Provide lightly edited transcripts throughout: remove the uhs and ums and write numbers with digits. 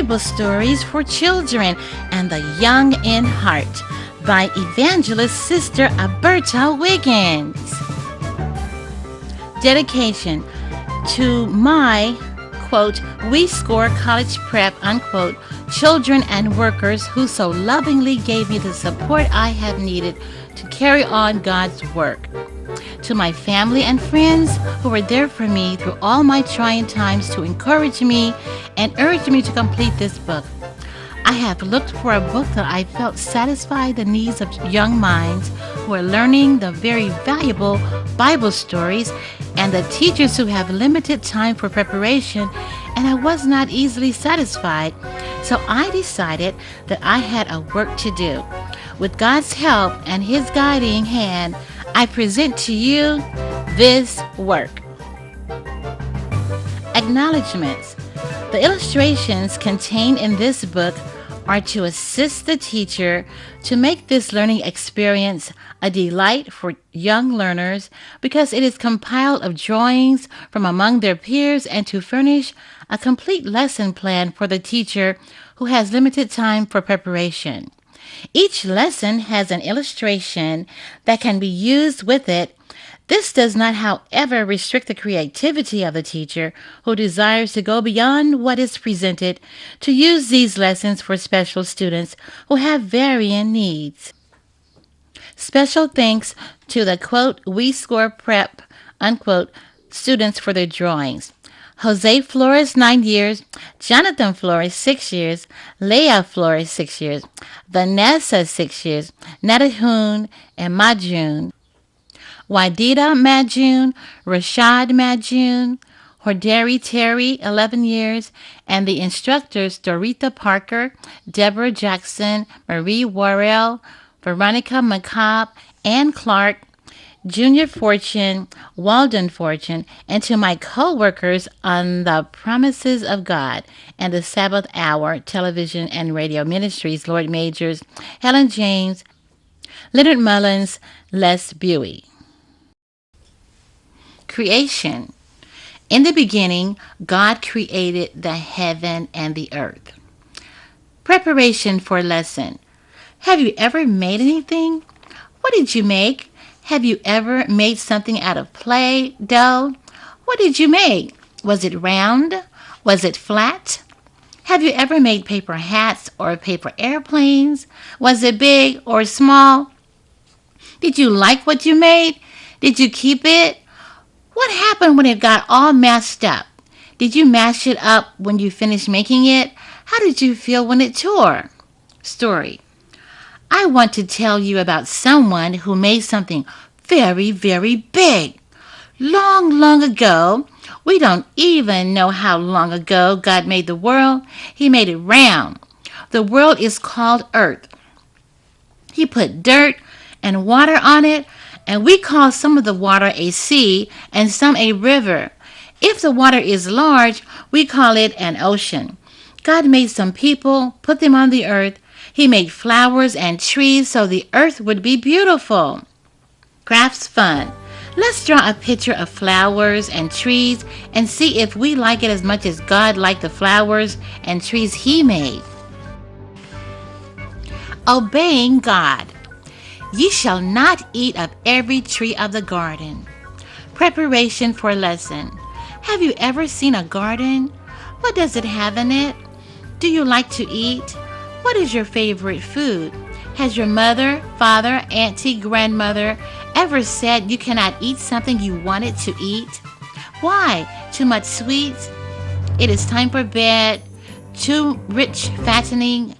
Bible Stories for Children and the Young in Heart by Evangelist Sister Alberta Wiggins. Dedication to my, quote, We Score College Prep, unquote, children and workers who so lovingly gave me the support I have needed to carry on God's work. To my family and friends who were there for me through all my trying times to encourage me and urge me to complete this book. I have looked for a book that I felt satisfied the needs of young minds who are learning the very valuable Bible stories and the teachers who have limited time for preparation, and I was not easily satisfied. So I decided that I had a work to do. With God's help and His guiding hand, I present to you this work. Acknowledgements. The illustrations contained in this book are to assist the teacher to make this learning experience a delight for young learners because it is compiled of drawings from among their peers and to furnish a complete lesson plan for the teacher who has limited time for preparation. Each lesson has an illustration that can be used with it. This does not, however, restrict the creativity of the teacher who desires to go beyond what is presented to use these lessons for special students who have varying needs. Special thanks to the, quote, We Score Prep, unquote, students for their drawings. Jose Flores, 9 years. Jonathan Flores, 6 years. Leah Flores, 6 years. Vanessa, 6 years. Nadahun and Majun. Wadida Majun, Rashad Majun, Horderi Terry, 11 years, and the instructors Dorita Parker, Deborah Jackson, Marie Worrell, Veronica McCobb, Ann Clark, Junior Fortune, Walden Fortune, and to my co-workers on the Promises of God and the Sabbath Hour television and radio ministries, Lord Majors, Helen James, Leonard Mullins, Les Buey. Creation. In the beginning, God created the heaven and the earth. Preparation for lesson. Have you ever made anything? What did you make? Have you ever made something out of Play-Doh? What did you make? Was it round? Was it flat? Have you ever made paper hats or paper airplanes? Was it big or small? Did you like what you made? Did you keep it? What happened when it got all messed up? Did you mash it up when you finished making it? How did you feel when it tore? Story. I want to tell you about someone who made something very, very big. Long, long ago, we don't even know how long ago God made the world. He made it round. The world is called Earth. He put dirt and water on it, and we call some of the water a sea and some a river. If the water is large, we call it an ocean. God made some people, put them on the earth. He made flowers and trees so the earth would be beautiful. Crafts fun. Let's draw a picture of flowers and trees and see if we like it as much as God liked the flowers and trees He made. Obeying God. Ye shall not eat of every tree of the garden. Preparation for lesson. Have you ever seen a garden? What does it have in it? Do you like to eat? What is your favorite food? Has your mother, father, auntie, grandmother ever said you cannot eat something you wanted to eat? Why? Too much sweets? It is time for bed. Too rich, fattening?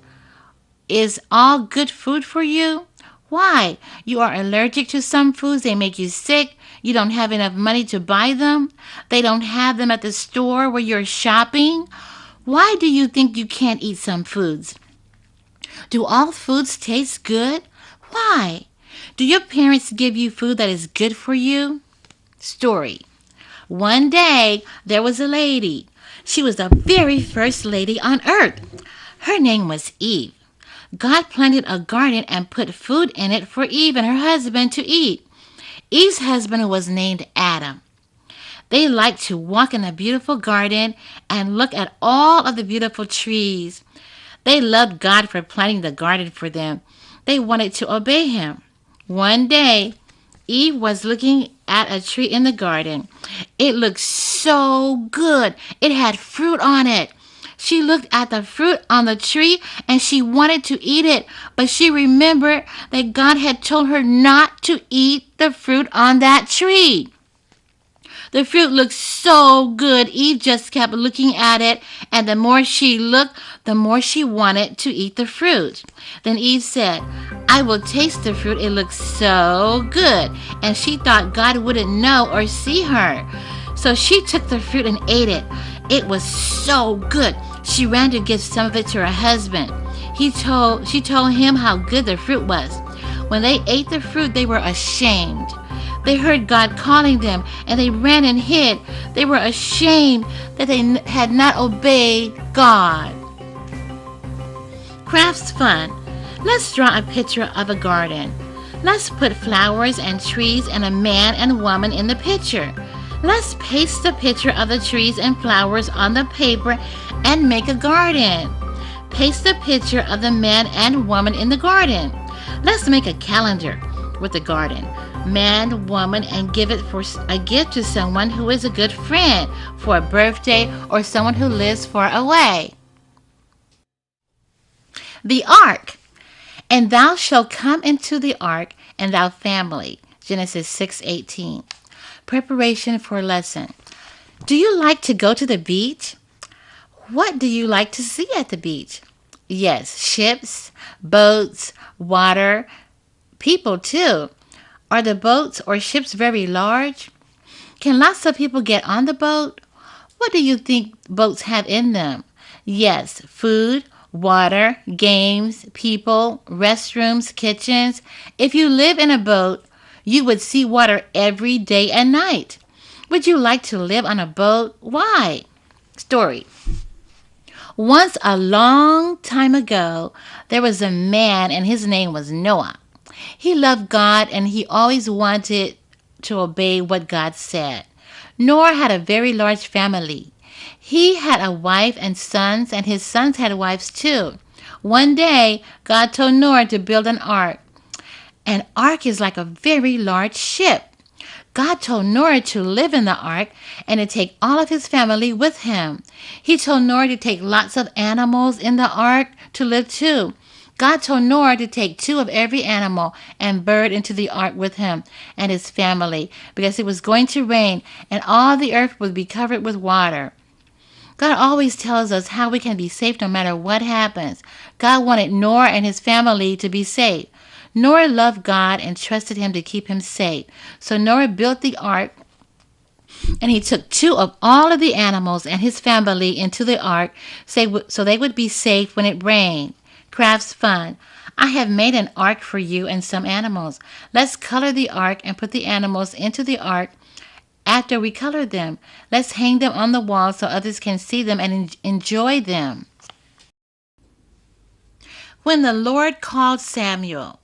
Is all good food for you? Why? You are allergic to some foods. They make you sick. You don't have enough money to buy them. They don't have them at the store where you're shopping. Why do you think you can't eat some foods? Do all foods taste good? Why? Do your parents give you food that is good for you? Story. One day, there was a lady. She was the very first lady on earth. Her name was Eve. God planted a garden and put food in it for Eve and her husband to eat. Eve's husband was named Adam. They liked to walk in a beautiful garden and look at all of the beautiful trees. They loved God for planting the garden for them. They wanted to obey Him. One day, Eve was looking at a tree in the garden. It looked so good. It had fruit on it. She looked at the fruit on the tree and she wanted to eat it, but she remembered that God had told her not to eat the fruit on that tree. The fruit looked so good. Eve just kept looking at it, and the more she looked, the more she wanted to eat the fruit. Then Eve said, "I will taste the fruit. It looks so good." And she thought God wouldn't know or see her. So she took the fruit and ate it. It was so good. She ran to give some of it to her husband. She told him how good the fruit was. When they ate the fruit, they were ashamed. They heard God calling them, and they ran and hid. They were ashamed that they had not obeyed God. Crafts fun. Let's draw a picture of a garden. Let's put flowers and trees and a man and woman in the picture. Let's paste the picture of the trees and flowers on the paper and make a garden. Paste the picture of the man and woman in the garden. Let's make a calendar with the garden, man, woman, and give it for a gift to someone who is a good friend for a birthday or someone who lives far away. The ark. And thou shalt come into the ark, and thou family. Genesis 6:18. Preparation for lesson. Do you like to go to the beach? What do you like to see at the beach? Yes, ships, boats, water, people too. Are the boats or ships very large? Can lots of people get on the boat? What do you think boats have in them? Yes, food, water, games, people, restrooms, kitchens. If you live in a boat, you would see water every day and night. Would you like to live on a boat? Why? Story. Once a long time ago, there was a man and his name was Noah. He loved God and he always wanted to obey what God said. Noah had a very large family. He had a wife and sons, and his sons had wives too. One day, God told Noah to build an ark. An ark is like a very large ship. God told Noah to live in the ark and to take all of his family with him. He told Noah to take lots of animals in the ark to live too. God told Noah to take 2 of every animal and bird into the ark with him and his family because it was going to rain and all the earth would be covered with water. God always tells us how we can be safe no matter what happens. God wanted Noah and his family to be safe. Noah loved God and trusted him to keep him safe. So Noah built the ark, and he took 2 of all of the animals and his family into the ark so they would be safe when it rained. Crafts fun. I have made an ark for you and some animals. Let's color the ark and put the animals into the ark after we color them. Let's hang them on the wall so others can see them and enjoy them. When the Lord called Samuel.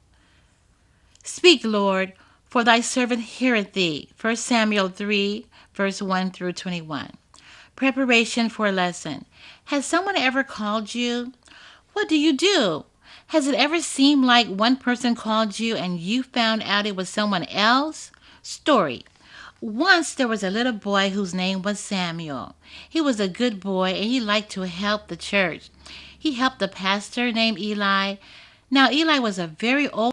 Speak, Lord, for thy servant heareth thee. 1 Samuel 3, verse 1 through 21. Preparation for a lesson. Has someone ever called you? What do you do? Has it ever seemed like one person called you and you found out it was someone else? Story. Once there was a little boy whose name was Samuel. He was a good boy and he liked to help the church. He helped the pastor named Eli. Now Eli was a very old